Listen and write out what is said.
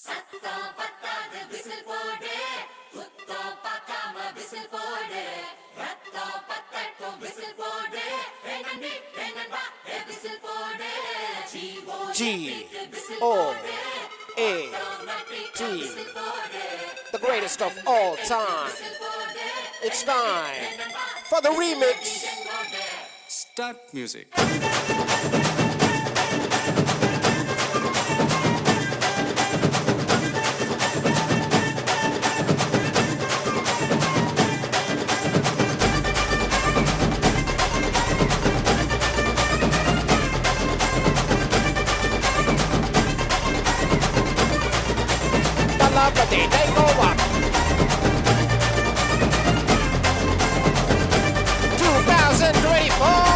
சத்தம் பத்தாது விசில் போடு, குத்தம் பார்க்காம விசில் போடு, ரத்தம் பத்தட்டும் விசில் போடு, நண்பி நண்பா விசில் போடு, G-O-A-T, the greatest of all time. It's time for the remix. Start music. Talapati, take over. 2024.